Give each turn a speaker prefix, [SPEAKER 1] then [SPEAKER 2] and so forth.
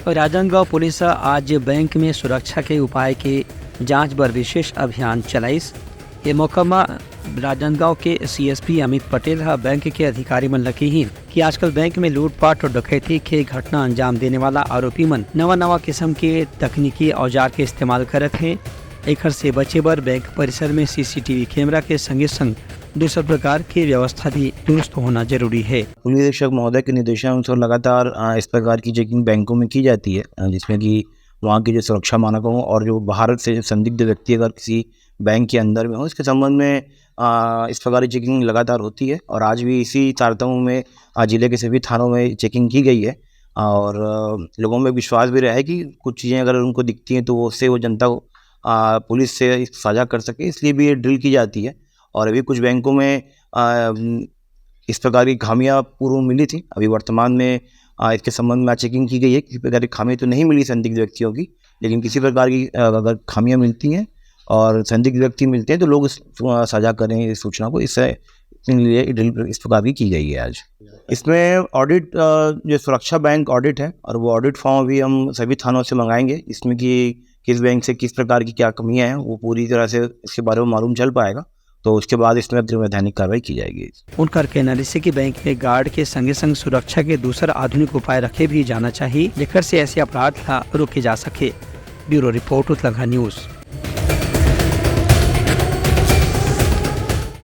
[SPEAKER 1] Rajnandgaon police आज bank में सुरक्षा के उपाय के जांच पर विशेष अभियान चलाइस। ये मौका राजनांदगांव के सीएसपी अमित पटेल बैंक के अधिकारी मन लगे ही कि आजकल बैंक में लूटपाट और डकैती के घटना अंजाम देने वाला आरोपी मन नवा किस्म के तकनीकी औजार के इस्तेमाल करत हैं। एकर से बचे बर बैंक परिसर में सीसीटीवी कैमरा के संगे संग दूसरे प्रकार की व्यवस्था भी दुरुस्त होना जरूरी है।
[SPEAKER 2] पुलिस अधीक्षक महोदय के निर्देशानुसार लगातार इस प्रकार की चेकिंग बैंकों में की जाती है, जिसमें कि वहाँ की जो सुरक्षा मानकों और जो बाहर से संदिग्ध व्यक्ति अगर किसी बैंक के अंदर में हो, इसके संबंध में इस प्रकार की चेकिंग लगातार होती है। और आज भी इसी तारतम्य में जिले के सभी थानों में चेकिंग की गई है और लोगों में विश्वास भी रहा है कि कुछ चीज़ें अगर उनको दिखती हैं तो उससे वो जनता को पुलिस से साझा कर सके, इसलिए भी ये ड्रिल की जाती है। और अभी कुछ बैंकों में इस प्रकार की खामियां पूर्व मिली थी। अभी वर्तमान में इसके संबंध में चेकिंग की गई है। किसी प्रकार की खामियां तो नहीं मिली संदिग्ध व्यक्तियों की, लेकिन किसी प्रकार की अगर खामियां मिलती हैं और संदिग्ध व्यक्ति मिलते हैं तो लोग साझा करें इस सूचना को। इससे लिए ड्रिल इस प्रकार की गई है। आज इसमें ऑडिट जो सुरक्षा बैंक ऑडिट है और वो ऑडिट फॉर्म भी हम सभी थानों से मंगाएंगे, इसमें कि किस बैंक से किस प्रकार की क्या कमियां हैं वो पूरी तरह से इसके बारे में मालूम चल पाएगा। तो उसके बाद इसमें वैधानिक कार्रवाई की जाएगी।
[SPEAKER 1] उनका कहना है कि बैंक में गार्ड के संगे संग सुरक्षा के दूसरा आधुनिक उपाय रखे भी जाना चाहिए, जेकर से ऐसे अपराध रोके जा सके। Bureau report Uttarakhand news.